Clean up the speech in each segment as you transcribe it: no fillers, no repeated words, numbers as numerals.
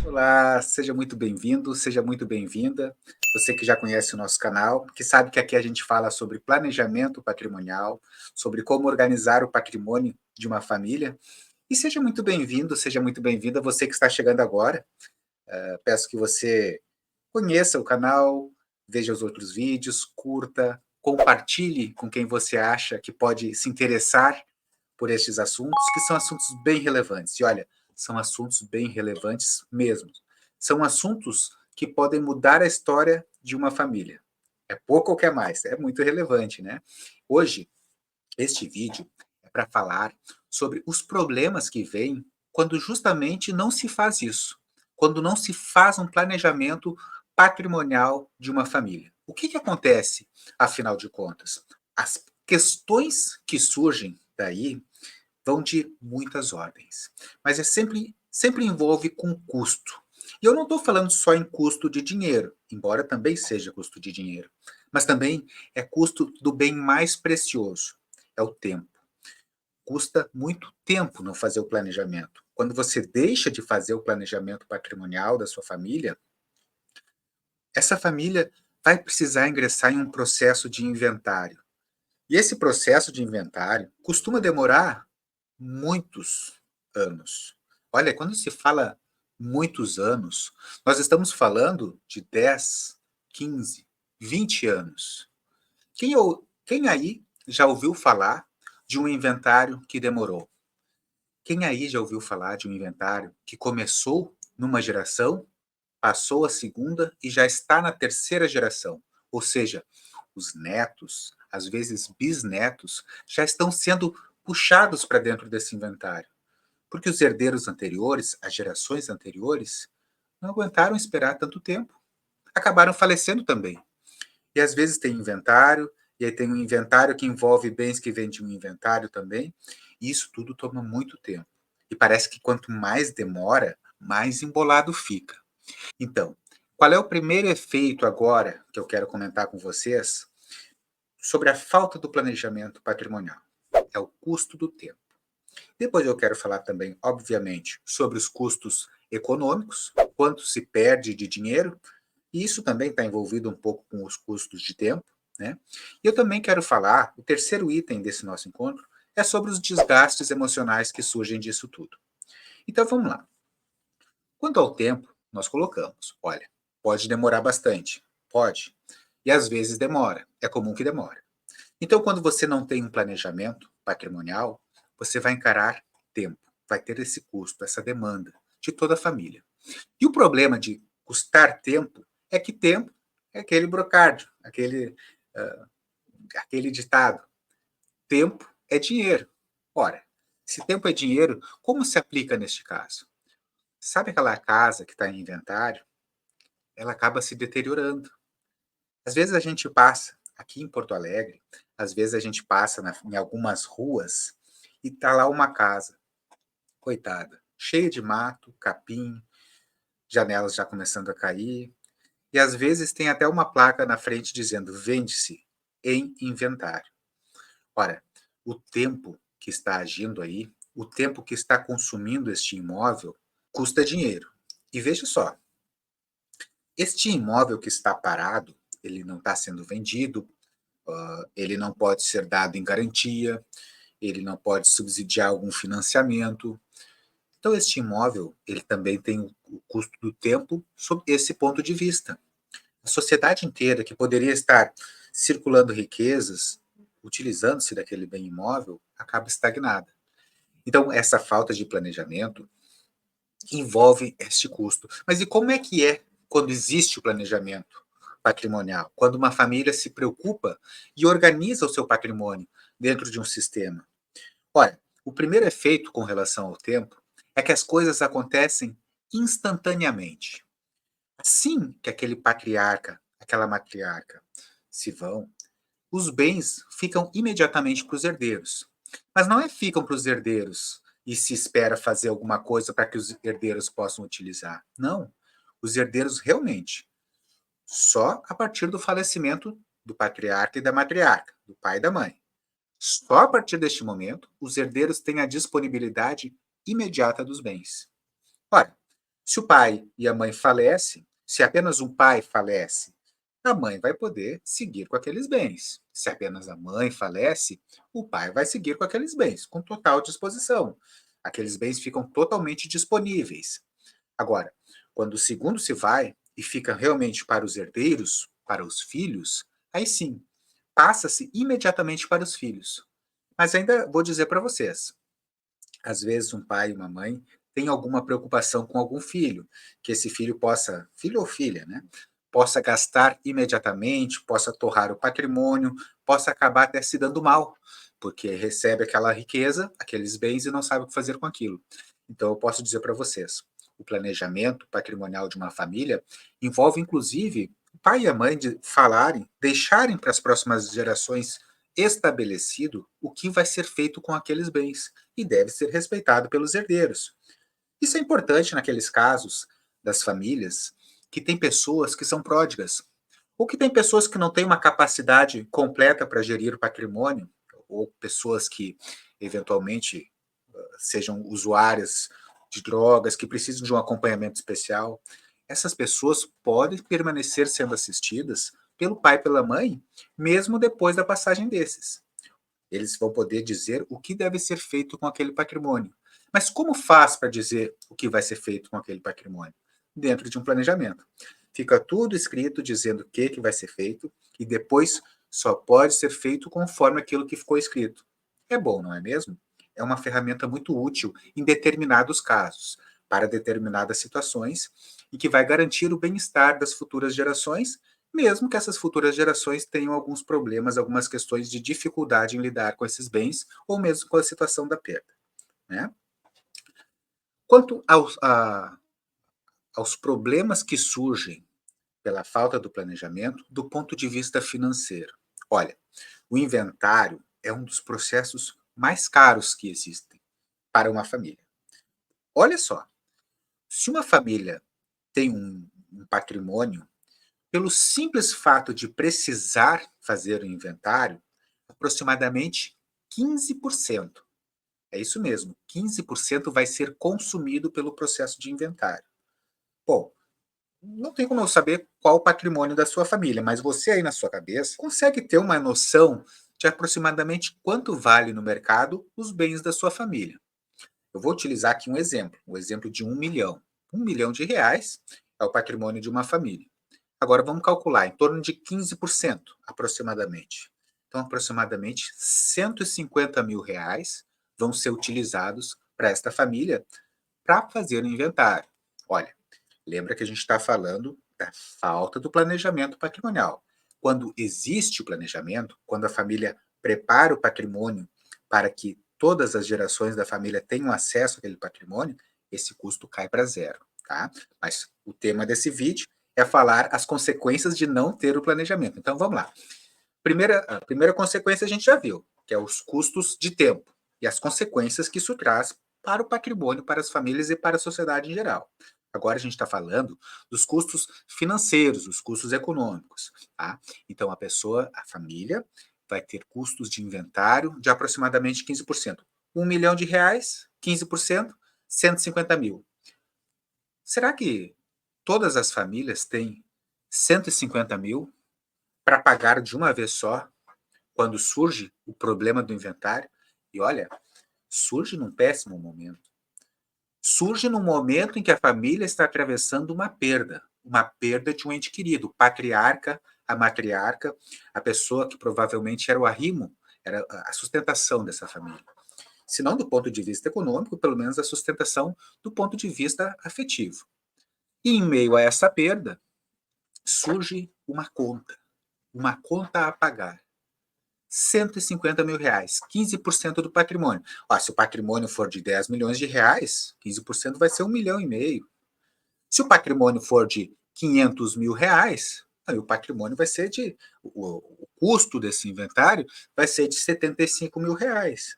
Olá, seja muito bem-vindo, seja muito bem-vinda. Você que já conhece o nosso canal, que sabe que aqui a gente fala sobre planejamento patrimonial, sobre como organizar o patrimônio de uma família. E seja muito bem-vindo, seja muito bem-vinda você que está chegando agora. Peço que você conheça o canal, veja os outros vídeos, curta, compartilhe com quem você acha que pode se interessar por estes assuntos, que são assuntos bem relevantes. E olha, são assuntos bem relevantes mesmo. São assuntos que podem mudar a história de uma família. É pouco ou quer mais? É muito relevante, né? Hoje, este vídeo é para falar sobre os problemas que vêm quando justamente não se faz isso, quando não se faz um planejamento patrimonial de uma família. O que acontece, afinal de contas? As questões que surgem daí vão de muitas ordens, mas sempre envolve com custo. E eu não estou falando só em custo de dinheiro, embora também seja custo de dinheiro, mas também é custo do bem mais precioso, é o tempo. Custa muito tempo não fazer o planejamento. Quando você deixa de fazer o planejamento patrimonial da sua família, essa família vai precisar ingressar em um processo de inventário. E esse processo de inventário costuma demorar muitos anos. Olha, quando se fala muitos anos, nós estamos falando de 10, 15, 20 anos. Quem aí já ouviu falar de um inventário que demorou? Quem aí já ouviu falar de um inventário que começou numa geração, passou a segunda e já está na terceira geração? Ou seja, os netos, às vezes bisnetos, já estão sendo puxados para dentro desse inventário. Porque os herdeiros anteriores, as gerações anteriores, não aguentaram esperar tanto tempo. Acabaram falecendo também. E às vezes tem inventário, e aí tem um inventário que envolve bens que vêm de um inventário também. E isso tudo toma muito tempo. E parece que quanto mais demora, mais embolado fica. Então, qual é o primeiro efeito agora que eu quero comentar com vocês sobre a falta do planejamento patrimonial? É o custo do tempo. Depois eu quero falar também, obviamente, sobre os custos econômicos, quanto se perde de dinheiro, e isso também está envolvido um pouco com os custos de tempo, né? E eu também quero falar, o terceiro item desse nosso encontro é sobre os desgastes emocionais que surgem disso tudo. Então vamos lá. Quanto ao tempo, nós colocamos, olha, pode demorar bastante, pode, e às vezes demora, é comum que demore. Então, quando você não tem um planejamento patrimonial, você vai encarar tempo, vai ter esse custo, essa demanda de toda a família. E o problema de custar tempo é que tempo é aquele brocádio, uh, aquele ditado: tempo é dinheiro. Ora, se tempo é dinheiro, como se aplica neste caso? Sabe aquela casa que está em inventário? Ela acaba se deteriorando. Às vezes a gente passa aqui em Porto Alegre, às vezes a gente passa em algumas ruas e tá lá uma casa, coitada, cheia de mato, capim, janelas já começando a cair, e às vezes tem até uma placa na frente dizendo vende-se em inventário. Ora, o tempo que está agindo aí, o tempo que está consumindo este imóvel, custa dinheiro. E veja só, este imóvel que está parado, ele não está sendo vendido, ele não pode ser dado em garantia, ele não pode subsidiar algum financiamento. Então, este imóvel, ele também tem o custo do tempo sob esse ponto de vista. A sociedade inteira que poderia estar circulando riquezas, utilizando-se daquele bem imóvel, acaba estagnada. Então, essa falta de planejamento envolve este custo. Mas e como é que é quando existe o planejamento patrimonial? Quando uma família se preocupa e organiza o seu patrimônio dentro de um sistema? Olha, o primeiro efeito com relação ao tempo é que as coisas acontecem instantaneamente. Assim que aquele patriarca, aquela matriarca se vão, os bens ficam imediatamente para os herdeiros. Mas não é ficam para os herdeiros e se espera fazer alguma coisa para que os herdeiros possam utilizar. Não. Os herdeiros realmente, só a partir do falecimento do patriarca e da matriarca, do pai e da mãe. Só a partir deste momento, os herdeiros têm a disponibilidade imediata dos bens. Ora, Se o pai e a mãe falecem, se apenas um pai falece, a mãe vai poder seguir com aqueles bens. Se apenas a mãe falece, o pai vai seguir com aqueles bens, com total disposição. Aqueles bens ficam totalmente disponíveis. Agora, quando o segundo se vai e fica realmente para os herdeiros, para os filhos, aí sim, passa-se imediatamente para os filhos. Mas ainda vou dizer para vocês, às vezes um pai e uma mãe têm alguma preocupação com algum filho, que esse filho possa, filho ou filha, né, possa gastar imediatamente, possa torrar o patrimônio, possa acabar até se dando mal, porque recebe aquela riqueza, aqueles bens e não sabe o que fazer com aquilo. Então eu posso dizer para vocês, o planejamento patrimonial de uma família envolve inclusive o pai e a mãe de falarem, deixarem para as próximas gerações estabelecido o que vai ser feito com aqueles bens e deve ser respeitado pelos herdeiros. Isso é importante naqueles casos das famílias que têm pessoas que são pródigas, ou que têm pessoas que não têm uma capacidade completa para gerir o patrimônio, ou pessoas que eventualmente sejam usuárias de drogas, que precisam de um acompanhamento especial. Essas pessoas podem permanecer sendo assistidas pelo pai e pela mãe, mesmo depois da passagem desses. Eles vão poder dizer o que deve ser feito com aquele patrimônio. Mas como faz para dizer o que vai ser feito com aquele patrimônio? Dentro de um planejamento. Fica tudo escrito dizendo o que vai ser feito e depois só pode ser feito conforme aquilo que ficou escrito. É bom, não é mesmo? É uma ferramenta muito útil em determinados casos, para determinadas situações, e que vai garantir o bem-estar das futuras gerações, mesmo que essas futuras gerações tenham alguns problemas, algumas questões de dificuldade em lidar com esses bens, ou mesmo com a situação da perda. Né? Quanto aos problemas que surgem pela falta do planejamento, do ponto de vista financeiro. Olha, o inventário é um dos processos mais caros que existem para uma família. Olha só, se uma família tem um patrimônio, pelo simples fato de precisar fazer o inventário, aproximadamente 15%. É isso mesmo, 15% vai ser consumido pelo processo de inventário. Bom, não tem como eu saber qual o patrimônio da sua família, mas você aí na sua cabeça consegue ter uma noção de aproximadamente quanto vale no mercado os bens da sua família. Eu vou utilizar aqui um exemplo de 1 milhão. 1 milhão de reais é o patrimônio de uma família. Agora vamos calcular, em torno de 15% aproximadamente. Então, aproximadamente 150 mil reais vão ser utilizados para esta família para fazer o inventário. Olha, lembra que a gente está falando da falta do planejamento patrimonial. Quando existe o planejamento, quando a família prepara o patrimônio para que todas as gerações da família tenham acesso àquele patrimônio, esse custo cai para zero. Tá? Mas o tema desse vídeo é falar as consequências de não ter o planejamento. Então vamos lá. A primeira consequência a gente já viu, que é os custos de tempo e as consequências que isso traz para o patrimônio, para as famílias e para a sociedade em geral. Agora a gente está falando dos custos financeiros, os custos econômicos. Tá? Então a família, vai ter custos de inventário de aproximadamente 15%. 1 milhão de reais, 15%, 150 mil. Será que todas as famílias têm 150 mil para pagar de uma vez só quando surge o problema do inventário? E olha, surge num péssimo momento. Surge num momento em que a família está atravessando uma perda de um ente querido, o patriarca, a matriarca, a pessoa que provavelmente era o arrimo, era a sustentação dessa família. Se não do ponto de vista econômico, pelo menos a sustentação do ponto de vista afetivo. E em meio a essa perda, surge uma conta a pagar. 150 mil reais, 15% do patrimônio. Ó, se o patrimônio for de 10 milhões de reais, 15% vai ser 1,5 milhão. Se o patrimônio for de 500 mil reais, aí o patrimônio vai ser de. O custo desse inventário vai ser de 75 mil reais.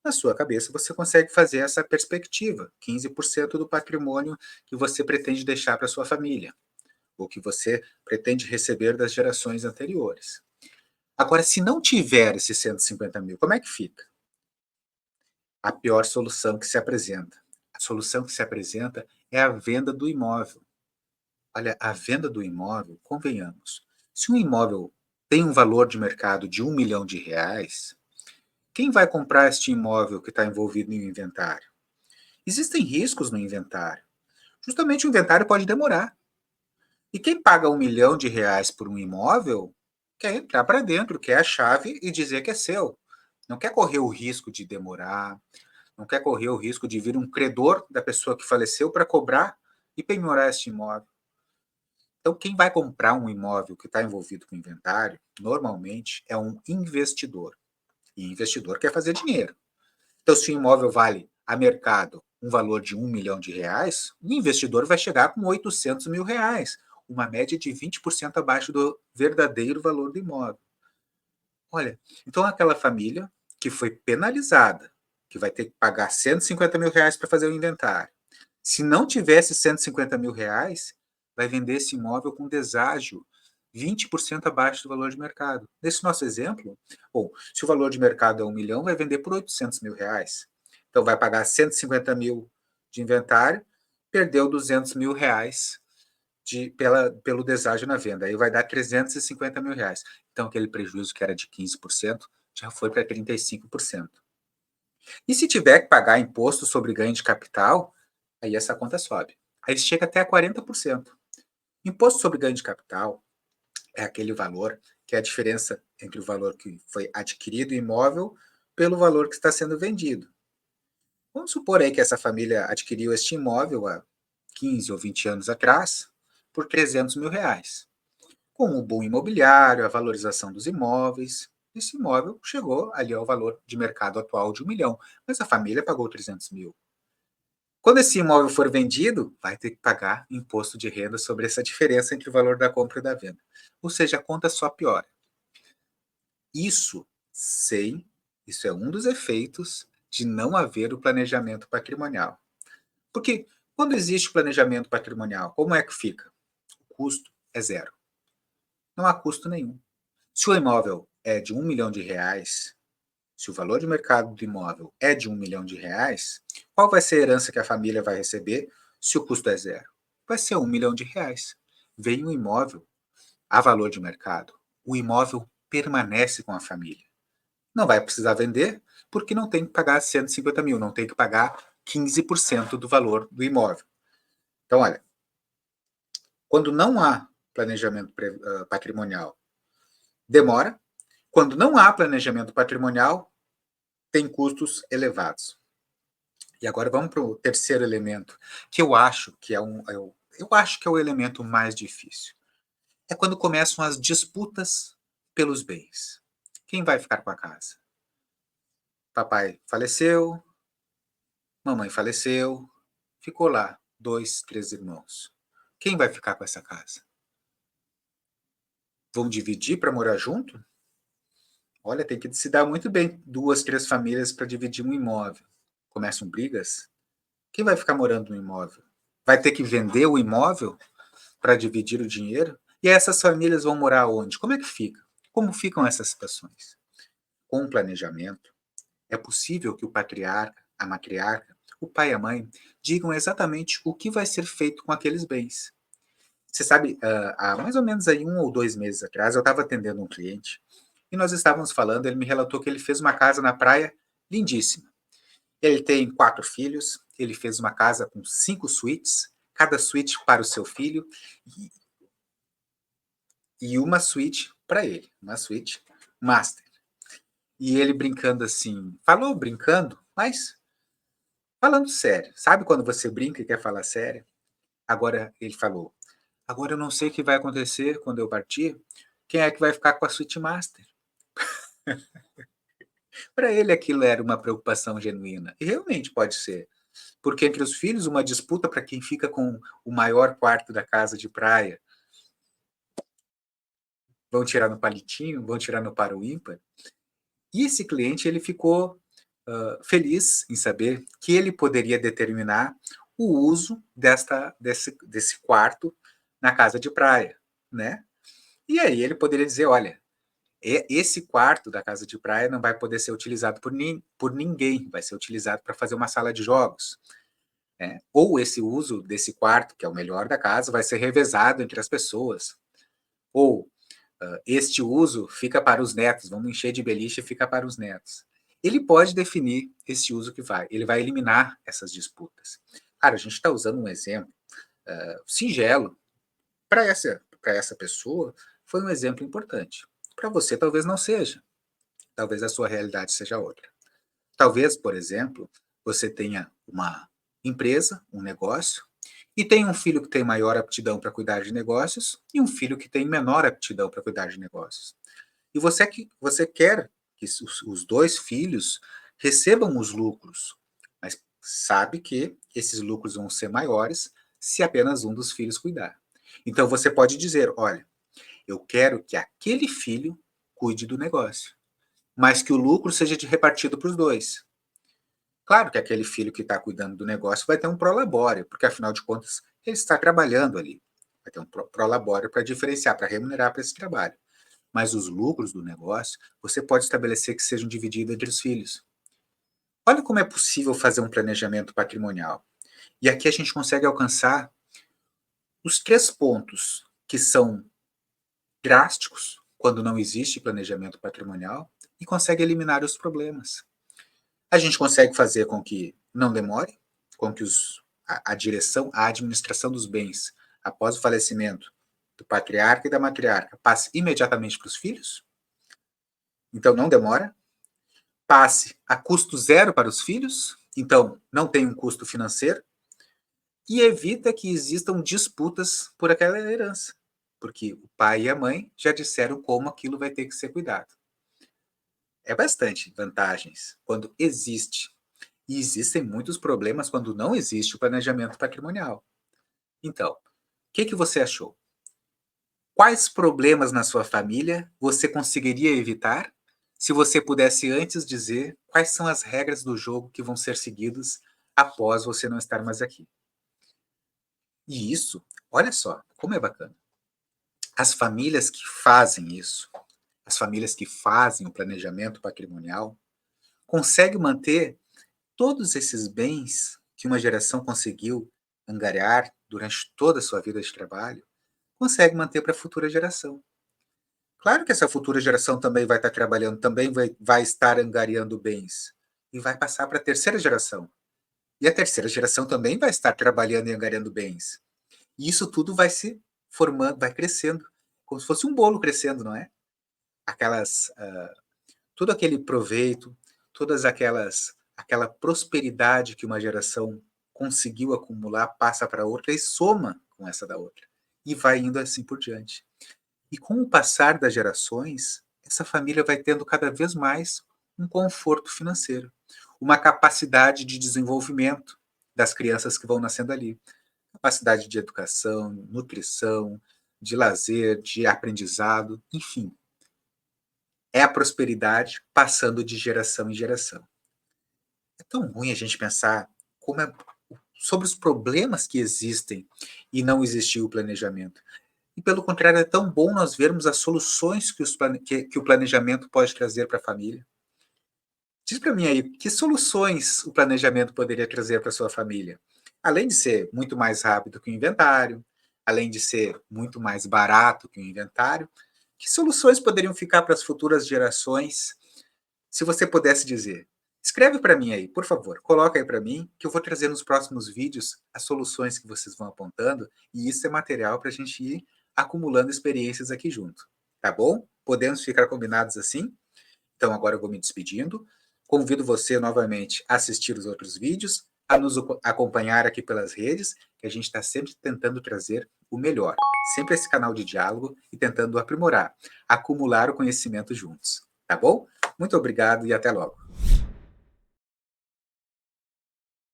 Na sua cabeça, você consegue fazer essa perspectiva: 15% do patrimônio que você pretende deixar para sua família, ou que você pretende receber das gerações anteriores. Agora, se não tiver esses 150 mil, como é que fica? A pior solução que se apresenta. A solução que se apresenta é a venda do imóvel. Olha, a venda do imóvel, convenhamos, se um imóvel tem um valor de mercado de R$ 1 milhão, quem vai comprar este imóvel que está envolvido no inventário? Existem riscos no inventário. Justamente o inventário pode demorar. E quem paga R$ 1 milhão por um imóvel quer entrar para dentro, quer a chave e dizer que é seu. Não quer correr o risco de demorar, não quer correr o risco de vir um credor da pessoa que faleceu para cobrar e penhorar este imóvel. Então, quem vai comprar um imóvel que está envolvido com inventário, normalmente é um investidor. E investidor quer fazer dinheiro. Então, se o imóvel vale a mercado um valor de R$ 1 milhão, o investidor vai chegar com R$ 800 mil, uma média de 20% abaixo do verdadeiro valor do imóvel. Olha, então aquela família que foi penalizada, que vai ter que pagar R$ 150 mil para fazer o inventário. Se não tivesse R$ 150 mil, vai vender esse imóvel com deságio 20% abaixo do valor de mercado. Nesse nosso exemplo, bom, se o valor de mercado é 1 milhão, vai vender por R$ 800 mil. Então vai pagar 150 mil de inventário, perdeu R$ 200 mil pelo deságio na venda. Aí vai dar R$ 350 mil. Então aquele prejuízo que era de 15% já foi para 35%. E se tiver que pagar imposto sobre ganho de capital, aí essa conta sobe. Aí chega até a 40%. Imposto sobre ganho de capital é aquele valor que é a diferença entre o valor que foi adquirido imóvel pelo valor que está sendo vendido. Vamos supor aí que essa família adquiriu este imóvel há 15 ou 20 anos atrás por R$ 300 mil. Com o boom imobiliário, a valorização dos imóveis, esse imóvel chegou ali ao valor de mercado atual de 1 milhão, mas a família pagou 300 mil. Quando esse imóvel for vendido, vai ter que pagar imposto de renda sobre essa diferença entre o valor da compra e da venda. Ou seja, a conta só piora. Isso isso é um dos efeitos de não haver o planejamento patrimonial. Porque quando existe o planejamento patrimonial, como é que fica? O custo é zero. Não há custo nenhum. Se o imóvel é de R$ 1 milhão, se o valor de mercado do imóvel é de R$ 1 milhão, qual vai ser a herança que a família vai receber se o custo é zero? Vai ser R$ 1 milhão. Vem um imóvel a valor de mercado. O imóvel permanece com a família. Não vai precisar vender, porque não tem que pagar 150 mil, não tem que pagar 15% do valor do imóvel. Então, olha, quando não há planejamento patrimonial, demora. Quando não há planejamento patrimonial, tem custos elevados. E agora vamos para o terceiro elemento, que eu acho que eu acho que é o elemento mais difícil. É quando começam as disputas pelos bens. Quem vai ficar com a casa? Papai faleceu, mamãe faleceu, ficou lá 2, 3 irmãos. Quem vai ficar com essa casa? Vão dividir para morar junto? Olha, tem que se dar muito bem 2, 3 famílias para dividir um imóvel. Começam brigas? Quem vai ficar morando no imóvel? Vai ter que vender o imóvel para dividir o dinheiro? E essas famílias vão morar onde? Como é que fica? Como ficam essas situações? Com o planejamento, é possível que o patriarca, a matriarca, o pai e a mãe digam exatamente o que vai ser feito com aqueles bens. Você sabe, há mais ou menos aí 1 ou 2 meses atrás, eu estava atendendo um cliente e nós estávamos falando, ele me relatou que ele fez uma casa na praia lindíssima. Ele tem 4 filhos, ele fez uma casa com 5 suítes, cada suíte para o seu filho e uma suíte para ele, uma suíte master. E ele brincando assim, falou brincando, mas falando sério. Sabe quando você brinca e quer falar sério? Agora ele falou, agora eu não sei o que vai acontecer quando eu partir, quem é que vai ficar com a suíte master? Para ele aquilo era uma preocupação genuína, e realmente pode ser. Porque entre os filhos, uma disputa para quem fica com o maior quarto da casa de praia. Vão tirar no palitinho, vão tirar no para o ímpar. E esse cliente ele ficou feliz em saber que ele poderia determinar o uso desse quarto na casa de praia, né? E aí ele poderia dizer, olha, esse quarto da casa de praia não vai poder ser utilizado por ninguém, vai ser utilizado para fazer uma sala de jogos. né? Ou esse uso desse quarto, que é o melhor da casa, vai ser revezado entre as pessoas. Ou este uso fica para os netos, vamos encher de beliche e fica para os netos. Ele pode definir esse uso que vai, ele vai eliminar essas disputas. Cara, a gente está usando um exemplo singelo. Para essa pessoa, foi um exemplo importante. Para você, talvez não seja. Talvez a sua realidade seja outra. Talvez, por exemplo, você tenha uma empresa, um negócio, e tem um filho que tem maior aptidão para cuidar de negócios e um filho que tem menor aptidão para cuidar de negócios. E você quer que os dois filhos recebam os lucros, mas sabe que esses lucros vão ser maiores se apenas um dos filhos cuidar. Então você pode dizer, olha, eu quero que aquele filho cuide do negócio, mas que o lucro seja repartido para os dois. Claro que aquele filho que está cuidando do negócio vai ter um prolabore, porque afinal de contas ele está trabalhando ali. Vai ter um prolabore para diferenciar, para remunerar para esse trabalho. Mas os lucros do negócio, você pode estabelecer que sejam divididos entre os filhos. Olha como é possível fazer um planejamento patrimonial. E aqui a gente consegue alcançar os 3 pontos que são drásticos quando não existe planejamento patrimonial e consegue eliminar os problemas. A gente consegue fazer com que não demore, com que a direção, a administração dos bens após o falecimento do patriarca e da matriarca passe imediatamente para os filhos, então não demora. Passe a custo zero para os filhos, então não tem um custo financeiro, e evita que existam disputas por aquela herança, porque o pai e a mãe já disseram como aquilo vai ter que ser cuidado. É bastante vantagens quando existe. E existem muitos problemas quando não existe o planejamento patrimonial. Então, o que você achou? Quais problemas na sua família você conseguiria evitar se você pudesse antes dizer quais são as regras do jogo que vão ser seguidas após você não estar mais aqui? E isso, olha só, como é bacana. As famílias que fazem isso, as famílias que fazem o planejamento patrimonial, conseguem manter todos esses bens que uma geração conseguiu angariar durante toda a sua vida de trabalho, consegue manter para a futura geração. Claro que essa futura geração também vai estar trabalhando, também vai estar angariando bens e vai passar para a terceira geração. E a terceira geração também vai estar trabalhando e angariando bens. E isso tudo vai se formando, vai crescendo, como se fosse um bolo crescendo, não é? Todo aquele proveito, aquela prosperidade que uma geração conseguiu acumular passa para outra e soma com essa da outra. E vai indo assim por diante. E com o passar das gerações, essa família vai tendo cada vez mais um conforto financeiro, uma capacidade de desenvolvimento das crianças que vão nascendo ali. Capacidade de educação, nutrição, de lazer, de aprendizado, enfim. É a prosperidade passando de geração em geração. É tão ruim a gente pensar sobre os problemas que existem e não existiu o planejamento. E, pelo contrário, é tão bom nós vermos as soluções que o planejamento pode trazer para a família. Diz para mim aí, que soluções o planejamento poderia trazer para a sua família? Além de ser muito mais rápido que o inventário, além de ser muito mais barato que o inventário, que soluções poderiam ficar para as futuras gerações, se você pudesse dizer? Escreve para mim aí, por favor, coloca aí para mim, que eu vou trazer nos próximos vídeos as soluções que vocês vão apontando, e isso é material para a gente ir acumulando experiências aqui junto, tá bom? Podemos ficar combinados assim? Então agora eu vou me despedindo, convido você novamente a assistir os outros vídeos, a nos acompanhar aqui pelas redes, que a gente está sempre tentando trazer o melhor, sempre esse canal de diálogo e tentando aprimorar, acumular o conhecimento juntos, tá bom? Muito obrigado e até logo.